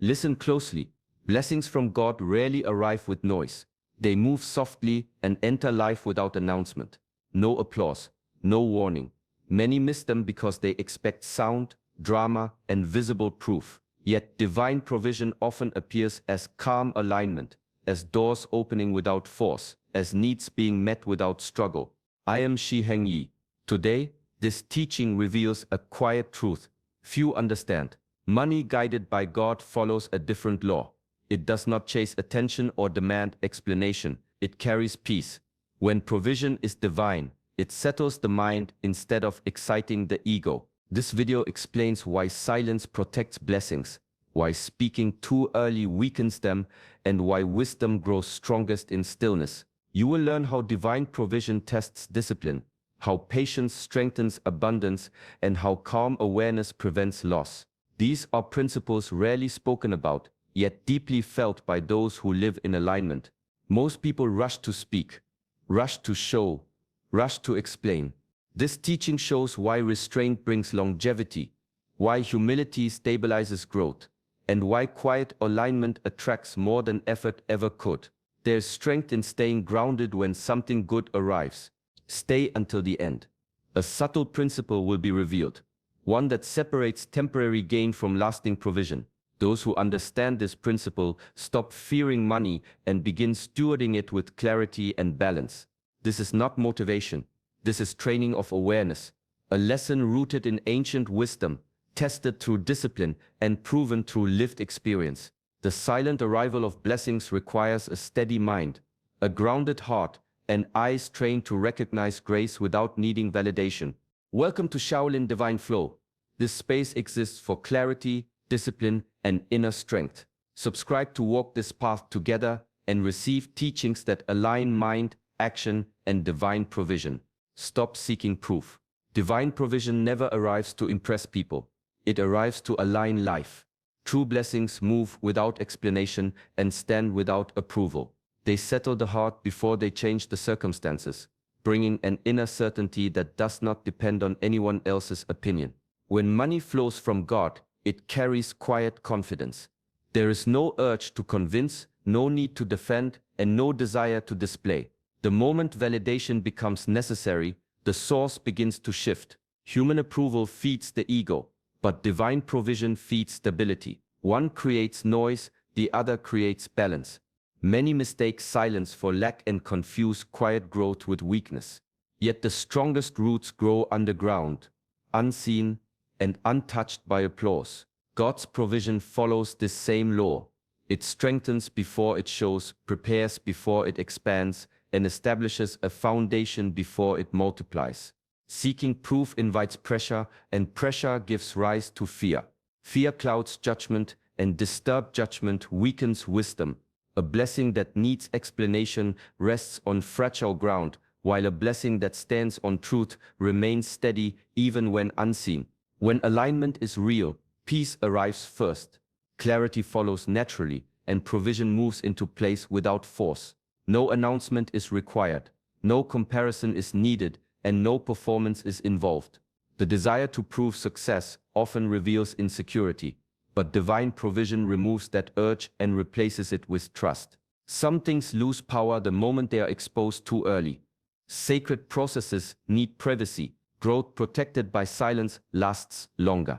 Listen closely. Blessings from God rarely arrive with noise. They move softly and enter life without announcement. No applause, no warning. Many miss them because they expect sound, drama, and visible proof. Yet divine provision often appears as calm alignment, as doors opening without force, as needs being met without struggle. I am Shi Heng Yi. Today, this teaching reveals a quiet truth few understand. Money guided by God follows a different law. It does not chase attention or demand explanation. It carries peace. When provision is divine, it settles the mind instead of exciting the ego. This video explains why silence protects blessings, why speaking too early weakens them, and why wisdom grows strongest in stillness. You will learn how divine provision tests discipline, how patience strengthens abundance, and how calm awareness prevents loss. These are principles rarely spoken about, yet deeply felt by those who live in alignment. Most people rush to speak, rush to show, rush to explain. This teaching shows why restraint brings longevity, why humility stabilizes growth, and why quiet alignment attracts more than effort ever could. There's strength in staying grounded when something good arrives. Stay until the end. A subtle principle will be revealed, one that separates temporary gain from lasting provision. Those who understand this principle stop fearing money and begin stewarding it with clarity and balance. This is not motivation. This is training of awareness, a lesson rooted in ancient wisdom, tested through discipline and proven through lived experience. The silent arrival of blessings requires a steady mind, a grounded heart, and eyes trained to recognize grace without needing validation. Welcome to Shaolin Divine Flow. This space exists for clarity, discipline, and inner strength. Subscribe to walk this path together and receive teachings that align mind, action, and divine provision. Stop seeking proof. Divine provision never arrives to impress people. It arrives to align life. True blessings move without explanation and stand without approval. They settle the heart before they change the circumstances, bringing an inner certainty that does not depend on anyone else's opinion. When money flows from God, it carries quiet confidence. There is no urge to convince, no need to defend, and no desire to display. The moment validation becomes necessary, the source begins to shift. Human approval feeds the ego, but divine provision feeds stability. One creates noise, the other creates balance. Many mistake silence for lack and confuse quiet growth with weakness. Yet the strongest roots grow underground, unseen, and untouched by applause. God's provision follows this same law. It strengthens before it shows, prepares before it expands, and establishes a foundation before it multiplies. Seeking proof invites pressure, and pressure gives rise to fear. Fear clouds judgment, and disturbed judgment weakens wisdom. A blessing that needs explanation rests on fragile ground, while a blessing that stands on truth remains steady even when unseen. When alignment is real, peace arrives first. Clarity follows naturally, and provision moves into place without force. No announcement is required, no comparison is needed, and no performance is involved. The desire to prove success often reveals insecurity, but divine provision removes that urge and replaces it with trust. Some things lose power the moment they are exposed too early. Sacred processes need privacy. Growth protected by silence lasts longer.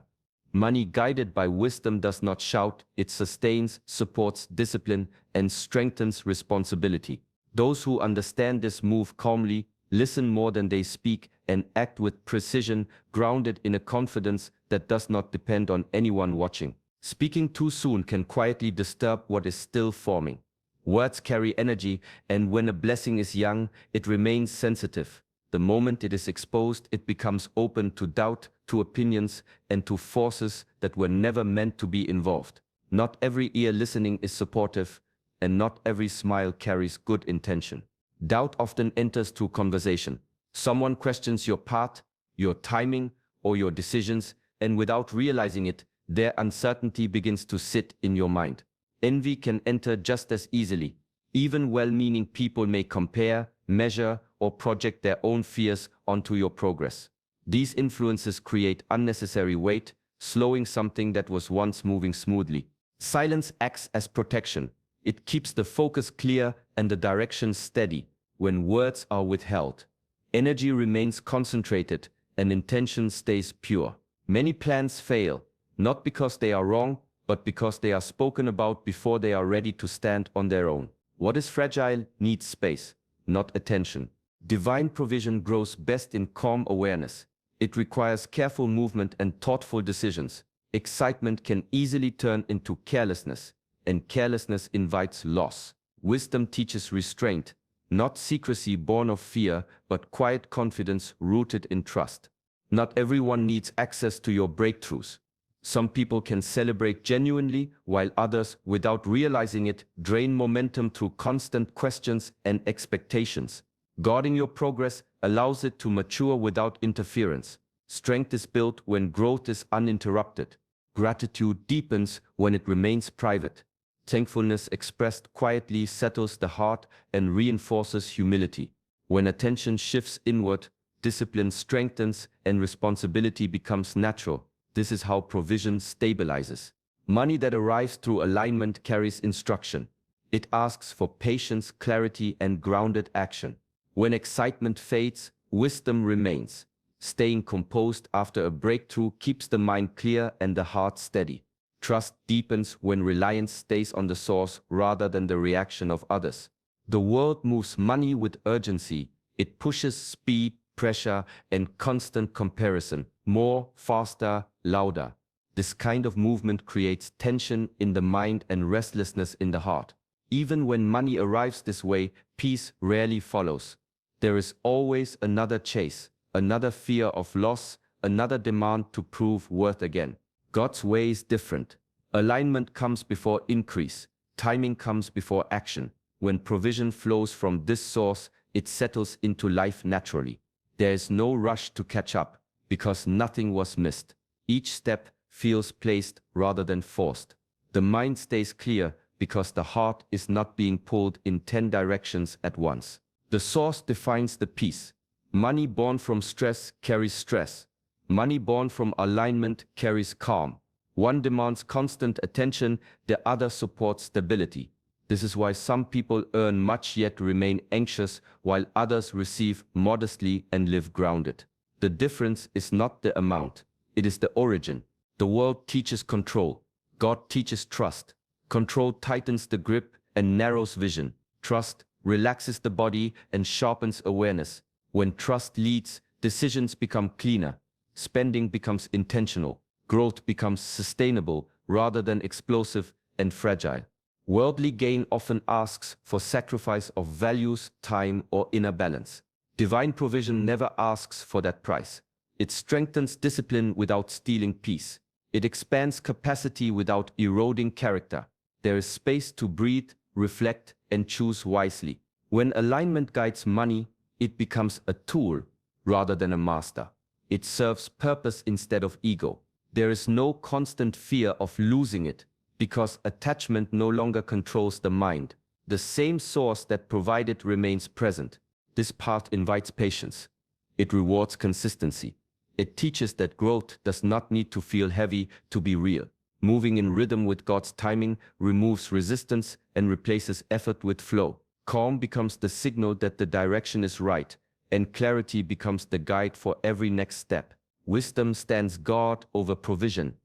Money guided by wisdom does not shout, it sustains, supports discipline, and strengthens responsibility. Those who understand this move calmly, listen more than they speak, and act with precision, grounded in a confidence that does not depend on anyone watching. Speaking too soon can quietly disturb what is still forming. Words carry energy, and when a blessing is young, it remains sensitive. The moment it is exposed, it becomes open to doubt, to opinions, and to forces that were never meant to be involved. Not every ear listening is supportive, and not every smile carries good intention. Doubt often enters through conversation. Someone questions your path, your timing, or your decisions, and without realizing it, their uncertainty begins to sit in your mind. Envy can enter just as easily. Even well-meaning people may compare, measure, or project their own fears onto your progress. These influences create unnecessary weight, slowing something that was once moving smoothly. Silence acts as protection. It keeps the focus clear and the direction steady. When words are withheld, energy remains concentrated and intention stays pure. Many plans fail, not because they are wrong, but because they are spoken about before they are ready to stand on their own. What is fragile needs space, not attention. Divine provision grows best in calm awareness. It requires careful movement and thoughtful decisions. Excitement can easily turn into carelessness, and carelessness invites loss. Wisdom teaches restraint, not secrecy born of fear, but quiet confidence rooted in trust. Not everyone needs access to your breakthroughs. Some people can celebrate genuinely, while others, without realizing it, drain momentum through constant questions and expectations. Guarding your progress allows it to mature without interference. Strength is built when growth is uninterrupted. Gratitude deepens when it remains private. Thankfulness expressed quietly settles the heart and reinforces humility. When attention shifts inward, discipline strengthens and responsibility becomes natural. This is how provision stabilizes. Money that arrives through alignment carries instruction. It asks for patience, clarity, and grounded action. When excitement fades, wisdom remains. Staying composed after a breakthrough keeps the mind clear and the heart steady. Trust deepens when reliance stays on the source rather than the reaction of others. The world moves money with urgency. It pushes speed, pressure, and constant comparison. More, faster, louder. This kind of movement creates tension in the mind and restlessness in the heart. Even when money arrives this way, peace rarely follows. There is always another chase, another fear of loss, another demand to prove worth again. God's way is different. Alignment comes before increase. Timing comes before action. When provision flows from this source, it settles into life naturally. There is no rush to catch up, because nothing was missed. Each step feels placed rather than forced. The mind stays clear because the heart is not being pulled in 10 directions at once. The source defines the peace. Money born from stress carries stress. Money born from alignment carries calm. One demands constant attention, the other supports stability. This is why some people earn much yet remain anxious, while others receive modestly and live grounded. The difference is not the amount, it is the origin. The world teaches control. God teaches trust. Control tightens the grip and narrows vision. Trust relaxes the body and sharpens awareness. When trust leads, decisions become cleaner. Spending becomes intentional. Growth becomes sustainable rather than explosive and fragile. Worldly gain often asks for sacrifice of values, time, or inner balance. Divine provision never asks for that price. It strengthens discipline without stealing peace. It expands capacity without eroding character. There is space to breathe, reflect, and choose wisely. When alignment guides money, it becomes a tool rather than a master. It serves purpose instead of ego. There is no constant fear of losing it, because attachment no longer controls the mind. The same source that provided remains present. This path invites patience. It rewards consistency. It teaches that growth does not need to feel heavy to be real. Moving in rhythm with God's timing removes resistance and replaces effort with flow. Calm becomes the signal that the direction is right, and clarity becomes the guide for every next step. Wisdom stands guard over provision.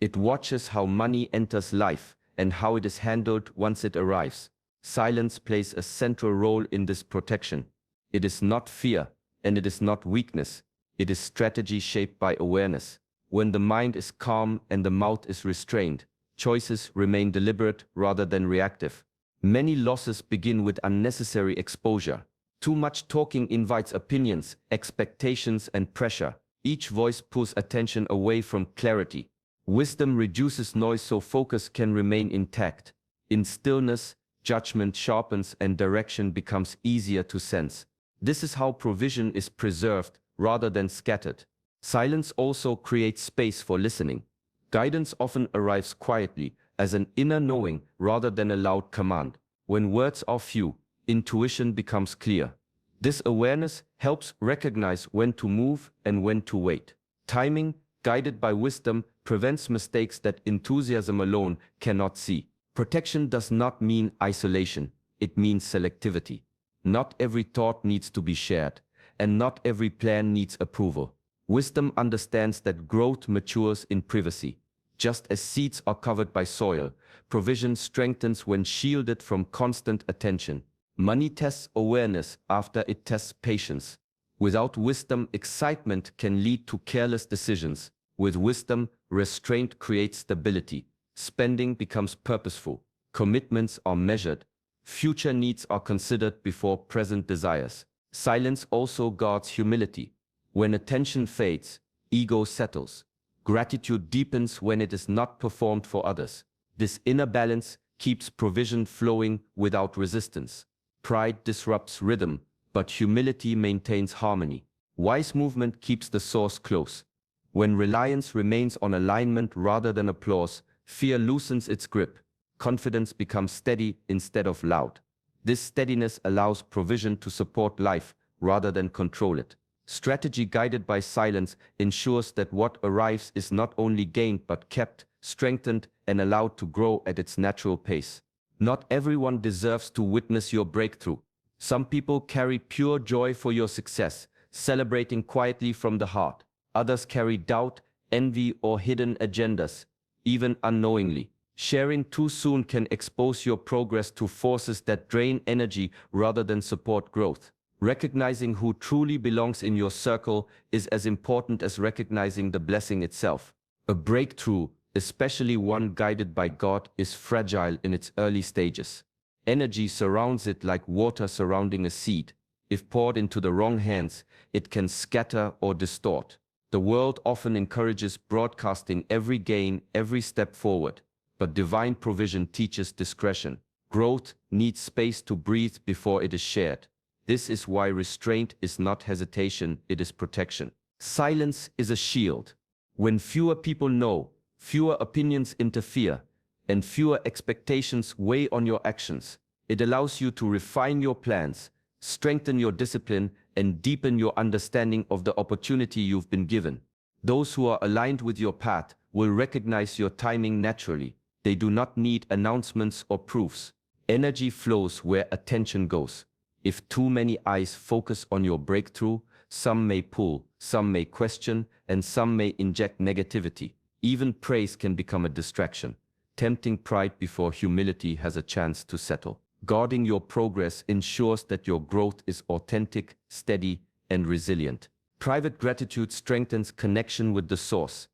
It watches how money enters life and how it is handled once it arrives. Silence plays a central role in this protection. It is not fear, and it is not weakness. It is strategy shaped by awareness. When the mind is calm and the mouth is restrained, choices remain deliberate rather than reactive. Many losses begin with unnecessary exposure. Too much talking invites opinions, expectations, and pressure. Each voice pulls attention away from clarity. Wisdom reduces noise so focus can remain intact. In stillness, judgment sharpens and direction becomes easier to sense. This is how provision is preserved rather than scattered. Silence also creates space for listening. Guidance often arrives quietly, as an inner knowing rather than a loud command. When words are few, intuition becomes clear. This awareness helps recognize when to move and when to wait. Timing, guided by wisdom, prevents mistakes that enthusiasm alone cannot see. Protection does not mean isolation, it means selectivity. Not every thought needs to be shared, and not every plan needs approval. Wisdom understands that growth matures in privacy. Just as seeds are covered by soil, provision strengthens when shielded from constant attention. Money tests awareness after it tests patience. Without wisdom, excitement can lead to careless decisions. With wisdom, restraint creates stability. Spending becomes purposeful. Commitments are measured. Future needs are considered before present desires. Silence also guards humility. When attention fades, ego settles. Gratitude deepens when it is not performed for others. This inner balance keeps provision flowing without resistance. Pride disrupts rhythm, but humility maintains harmony. Wise movement keeps the source close. When reliance remains on alignment rather than applause, fear loosens its grip. Confidence becomes steady instead of loud. This steadiness allows provision to support life rather than control it. Strategy guided by silence ensures that what arrives is not only gained but kept, strengthened, and allowed to grow at its natural pace. Not everyone deserves to witness your breakthrough. Some people carry pure joy for your success, celebrating quietly from the heart. Others carry doubt, envy, or hidden agendas, even unknowingly. Sharing too soon can expose your progress to forces that drain energy rather than support growth. Recognizing who truly belongs in your circle is as important as recognizing the blessing itself. A breakthrough, especially one guided by God, is fragile in its early stages. Energy surrounds it like water surrounding a seed. If poured into the wrong hands, it can scatter or distort. The world often encourages broadcasting every gain, every step forward. But divine provision teaches discretion. Growth needs space to breathe before it is shared. This is why restraint is not hesitation, it is protection. Silence is a shield. When fewer people know, fewer opinions interfere, and fewer expectations weigh on your actions, it allows you to refine your plans, strengthen your discipline, and deepen your understanding of the opportunity you've been given. Those who are aligned with your path will recognize your timing naturally. They do not need announcements or proofs. Energy flows where attention goes. If too many eyes focus on your breakthrough, some may pull, some may question, and some may inject negativity. Even praise can become a distraction, tempting pride before humility has a chance to settle. Guarding your progress ensures that your growth is authentic, steady, and resilient. Private gratitude strengthens connection with the source.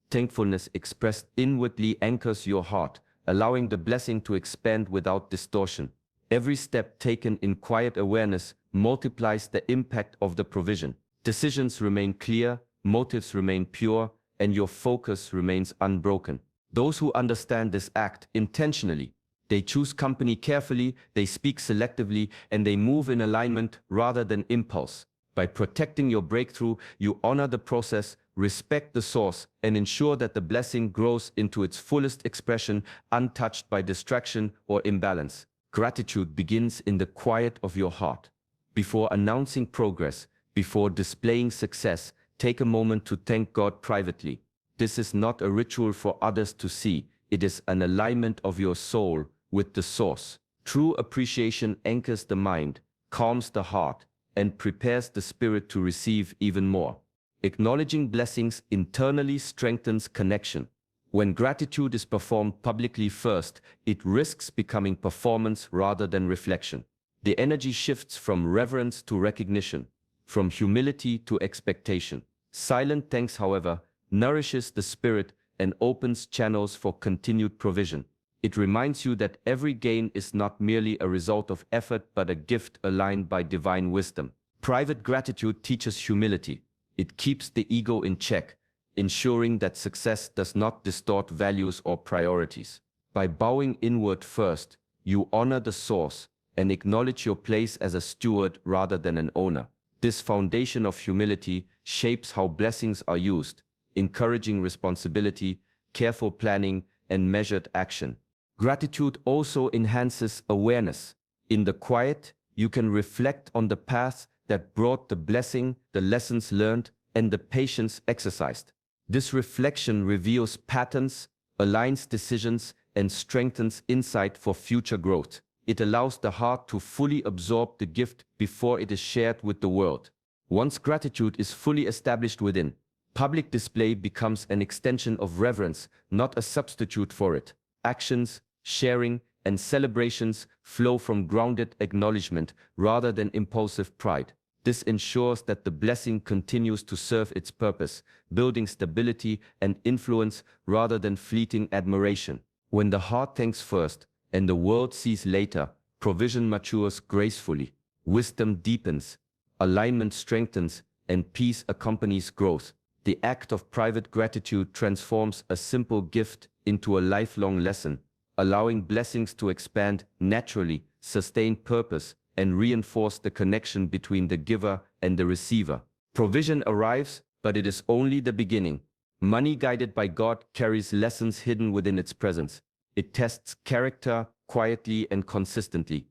Thankfulness expressed inwardly anchors your heart, allowing the blessing to expand without distortion. Every step taken in quiet awareness multiplies the impact of the provision. Decisions remain clear, motives remain pure, and your focus remains unbroken. Those who understand this act intentionally. They choose company carefully, they speak selectively, and they move in alignment rather than impulse. By protecting your breakthrough, you honor the process, respect the source, and ensure that the blessing grows into its fullest expression, untouched by distraction or imbalance. Gratitude begins in the quiet of your heart. Before announcing progress, before displaying success, take a moment to thank God privately. This is not a ritual for others to see. It is an alignment of your soul with the source. True appreciation anchors the mind, calms the heart, and prepares the spirit to receive even more. Acknowledging blessings internally strengthens connection. When gratitude is performed publicly first, it risks becoming performance rather than reflection. The energy shifts from reverence to recognition, from humility to expectation. Silent thanks, however, nourishes the spirit and opens channels for continued provision. It reminds you that every gain is not merely a result of effort but a gift aligned by divine wisdom. Private gratitude teaches humility. It keeps the ego in check, ensuring that success does not distort values or priorities. By bowing inward first, you honor the source and acknowledge your place as a steward rather than an owner. This foundation of humility shapes how blessings are used, encouraging responsibility, careful planning, and measured action. Gratitude also enhances awareness. In the quiet, you can reflect on the path that brought the blessing, the lessons learned, and the patience exercised. This reflection reveals patterns, aligns decisions, and strengthens insight for future growth. It allows the heart to fully absorb the gift before it is shared with the world. Once gratitude is fully established within, public display becomes an extension of reverence, not a substitute for it. Actions, sharing, and celebrations flow from grounded acknowledgement rather than impulsive pride. This ensures that the blessing continues to serve its purpose, building stability and influence rather than fleeting admiration. When the heart thanks first and the world sees later, provision matures gracefully, wisdom deepens, alignment strengthens, and peace accompanies growth. The act of private gratitude transforms a simple gift into a lifelong lesson, allowing blessings to expand naturally, sustain purpose, and reinforce the connection between the giver and the receiver. Provision arrives, but it is only the beginning. Money guided by God carries lessons hidden within its presence. It tests character quietly and consistently.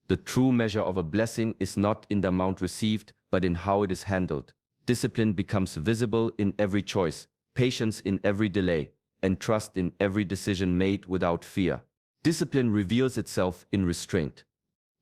The true measure of a blessing is not in the amount received, but in how it is handled. Discipline becomes visible in every choice, patience in every delay, and trust in every decision made without fear. Discipline reveals itself in restraint.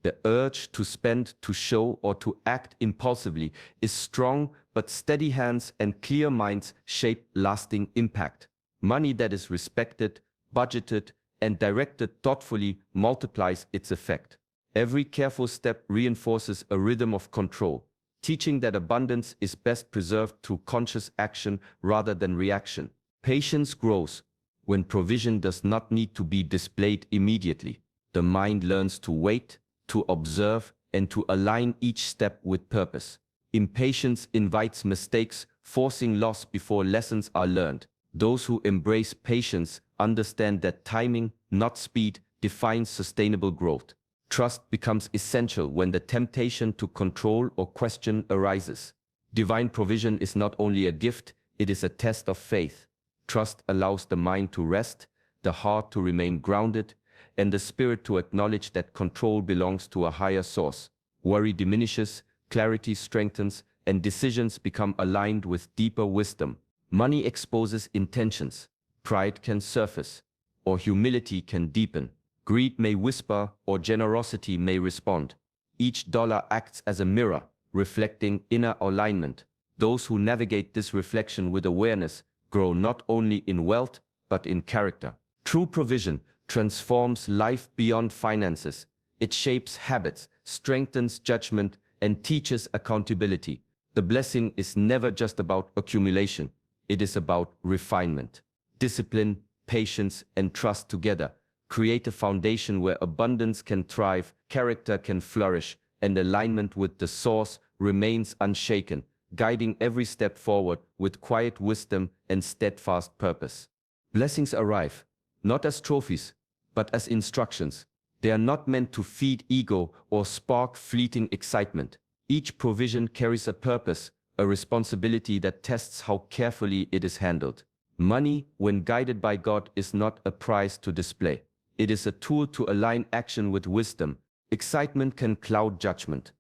The urge to spend, to show, or to act impulsively is strong, but steady hands and clear minds shape lasting impact. Money that is respected, budgeted, and directed thoughtfully multiplies its effect. Every careful step reinforces a rhythm of control, teaching that abundance is best preserved through conscious action rather than reaction. Patience grows when provision does not need to be displayed immediately. The mind learns to wait, to observe, and to align each step with purpose. Impatience invites mistakes, forcing loss before lessons are learned. Those who embrace patience understand that timing, not speed, defines sustainable growth. Trust becomes essential when the temptation to control or question arises. Divine provision is not only a gift, it is a test of faith. Trust allows the mind to rest, the heart to remain grounded, and the spirit to acknowledge that control belongs to a higher source. Worry diminishes, clarity strengthens, and decisions become aligned with deeper wisdom. Money exposes intentions. Pride can surface, or humility can deepen. Greed may whisper, or generosity may respond. Each dollar acts as a mirror, reflecting inner alignment. Those who navigate this reflection with awareness grow not only in wealth, but in character. True provision transforms life beyond finances. It shapes habits, strengthens judgment, and teaches accountability. The blessing is never just about accumulation. It is about refinement. Discipline, patience, and trust together create a foundation where abundance can thrive, character can flourish, and alignment with the source remains unshaken, guiding every step forward with quiet wisdom and steadfast purpose. Blessings arrive, not as trophies, but as instructions. They are not meant to feed ego or spark fleeting excitement. Each provision carries a purpose, a responsibility that tests how carefully it is handled. Money, when guided by God, is not a prize to display. It is a tool to align action with wisdom. Excitement can cloud judgment.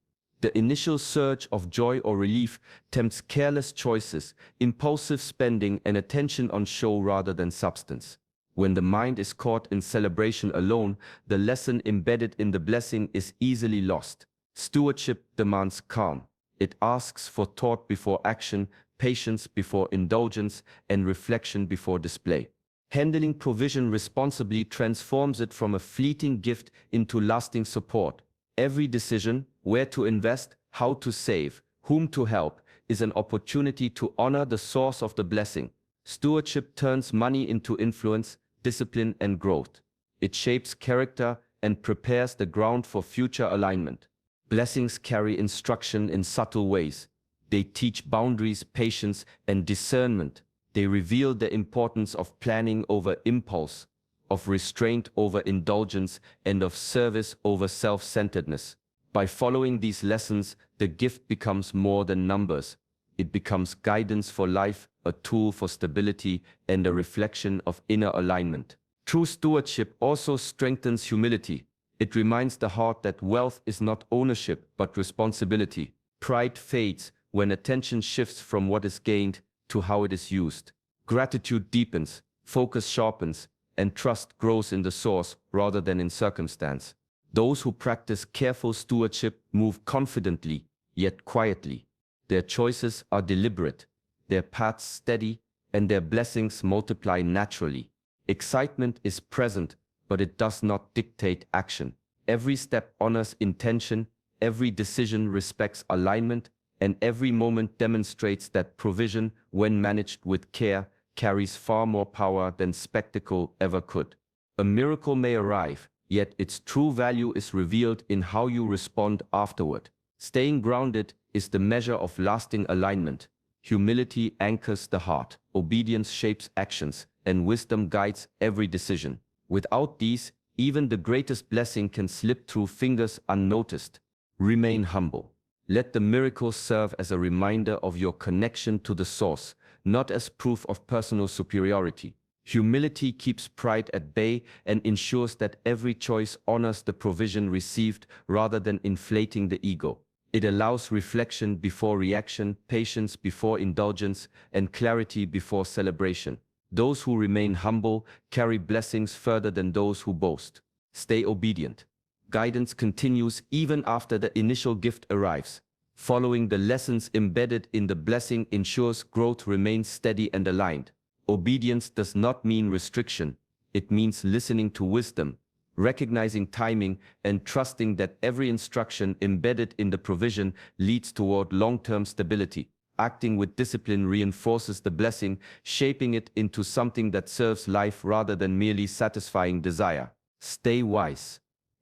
The initial surge of joy or relief tempts careless choices, impulsive spending, and attention on show rather than substance. When the mind is caught in celebration alone, the lesson embedded in the blessing is easily lost. Stewardship demands calm. It asks for thought before action, patience before indulgence, and reflection before display. Handling provision responsibly transforms it from a fleeting gift into lasting support. Every decision, where to invest, how to save, whom to help, is an opportunity to honor the source of the blessing. Stewardship turns money into influence, discipline, and growth. It shapes character and prepares the ground for future alignment. Blessings carry instruction in subtle ways. They teach boundaries, patience, and discernment. They reveal the importance of planning over impulse, of restraint over indulgence, and of service over self-centeredness. By following these lessons, the gift becomes more than numbers. It becomes guidance for life, a tool for stability, and a reflection of inner alignment. True stewardship also strengthens humility. It reminds the heart that wealth is not ownership, but responsibility. Pride fades when attention shifts from what is gained to how it is used. Gratitude deepens, focus sharpens, and trust grows in the source rather than in circumstance. Those who practice careful stewardship move confidently, yet quietly. Their choices are deliberate, their paths steady, and their blessings multiply naturally. Excitement is present, but it does not dictate action. Every step honors intention, every decision respects alignment, and every moment demonstrates that provision, when managed with care, carries far more power than spectacle ever could. A miracle may arrive, yet its true value is revealed in how you respond afterward. Staying grounded is the measure of lasting alignment. Humility anchors the heart, obedience shapes actions, and wisdom guides every decision. Without these, even the greatest blessing can slip through fingers unnoticed. Remain humble. Let the miracle serve as a reminder of your connection to the source, not as proof of personal superiority. Humility keeps pride at bay and ensures that every choice honors the provision received rather than inflating the ego. It allows reflection before reaction, patience before indulgence, and clarity before celebration. Those who remain humble carry blessings further than those who boast. Stay obedient. Guidance continues even after the initial gift arrives. Following the lessons embedded in the blessing ensures growth remains steady and aligned. Obedience does not mean restriction. It means listening to wisdom, recognizing timing, and trusting that every instruction embedded in the provision leads toward long-term stability. Acting with discipline reinforces the blessing, shaping it into something that serves life rather than merely satisfying desire. Stay wise.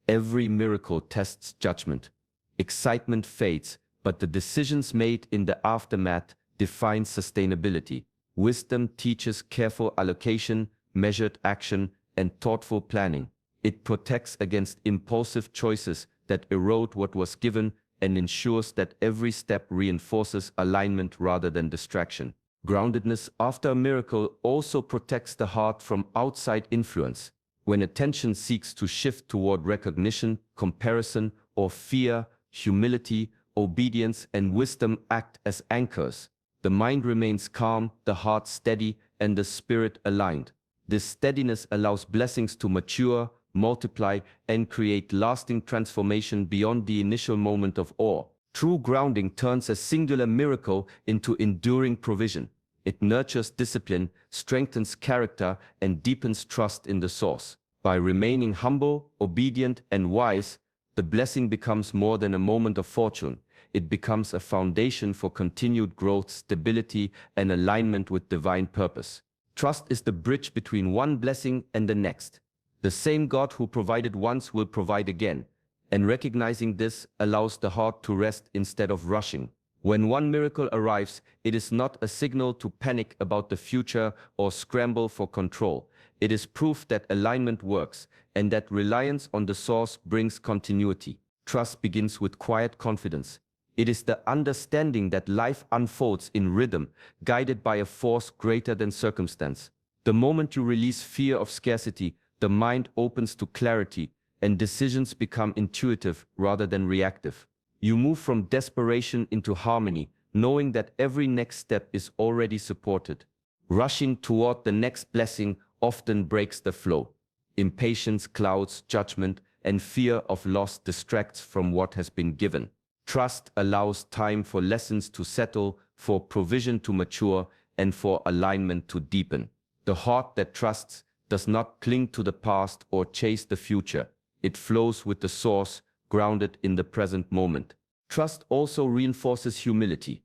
Every miracle tests judgment. Excitement fades, but the decisions made in the aftermath define sustainability. Wisdom teaches careful allocation, measured action, and thoughtful planning. It protects against impulsive choices that erode what was given and ensures that every step reinforces alignment rather than distraction. Groundedness after a miracle also protects the heart from outside influence. When attention seeks to shift toward recognition, comparison, or fear, humility, obedience, and wisdom act as anchors. The mind remains calm, the heart steady, and the spirit aligned. This steadiness allows blessings to mature, multiply, and create lasting transformation beyond the initial moment of awe. True grounding turns a singular miracle into enduring provision. It nurtures discipline, strengthens character, and deepens trust in the source. By remaining humble, obedient, and wise, the blessing becomes more than a moment of fortune. It becomes a foundation for continued growth, stability, and alignment with divine purpose. Trust is the bridge between one blessing and the next. The same God who provided once will provide again, and recognizing this allows the heart to rest instead of rushing. When one miracle arrives, it is not a signal to panic about the future or scramble for control. It is proof that alignment works, and that reliance on the source brings continuity. Trust begins with quiet confidence. It is the understanding that life unfolds in rhythm, guided by a force greater than circumstance. The moment you release fear of scarcity, the mind opens to clarity, and decisions become intuitive rather than reactive. You move from desperation into harmony, knowing that every next step is already supported. Rushing toward the next blessing often breaks the flow. Impatience clouds judgment, and fear of loss distracts from what has been given. Trust allows time for lessons to settle, for provision to mature, and for alignment to deepen. The heart that trusts does not cling to the past or chase the future. It flows with the source, grounded in the present moment. Trust also reinforces humility.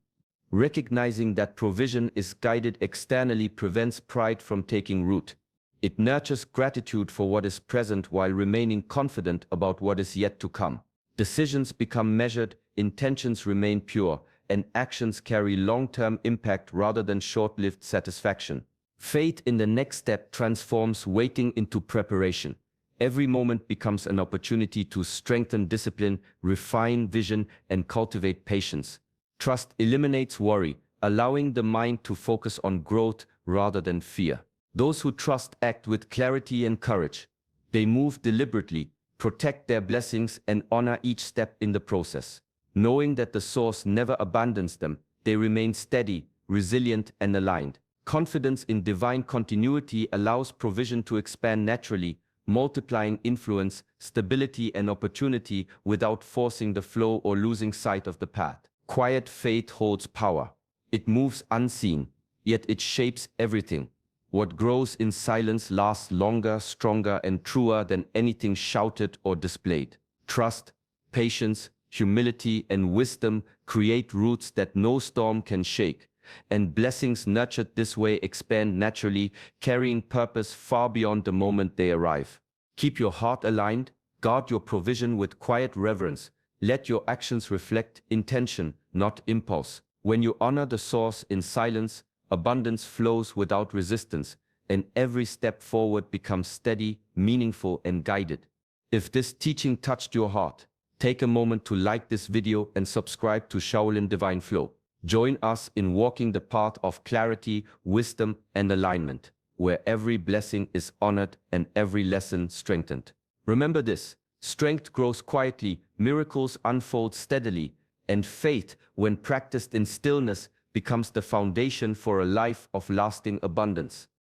Recognizing that provision is guided externally prevents pride from taking root. It nurtures gratitude for what is present while remaining confident about what is yet to come. Decisions become measured, intentions remain pure, and actions carry long-term impact rather than short-lived satisfaction. Faith in the next step transforms waiting into preparation. Every moment becomes an opportunity to strengthen discipline, refine vision, and cultivate patience. Trust eliminates worry, allowing the mind to focus on growth rather than fear. Those who trust act with clarity and courage. They move deliberately, protect their blessings, and honor each step in the process. Knowing that the source never abandons them, they remain steady, resilient, and aligned. Confidence in divine continuity allows provision to expand naturally, multiplying influence, stability, and opportunity without forcing the flow or losing sight of the path. Quiet faith holds power. It moves unseen, yet it shapes everything. What grows in silence lasts longer, stronger, and truer than anything shouted or displayed. Trust, patience, humility, and wisdom create roots that no storm can shake, and blessings nurtured this way expand naturally, carrying purpose far beyond the moment they arrive. Keep your heart aligned, guard your provision with quiet reverence. Let your actions reflect intention, not impulse. When you honor the source in silence, abundance flows without resistance, and every step forward becomes steady, meaningful, and guided. If this teaching touched your heart, take a moment to like this video and subscribe to Shaolin Divine Flow. Join us in walking the path of clarity, wisdom, and alignment, where every blessing is honored and every lesson strengthened. Remember this: strength grows quietly, miracles unfold steadily, and faith, when practiced in stillness, becomes the foundation for a life of lasting abundance.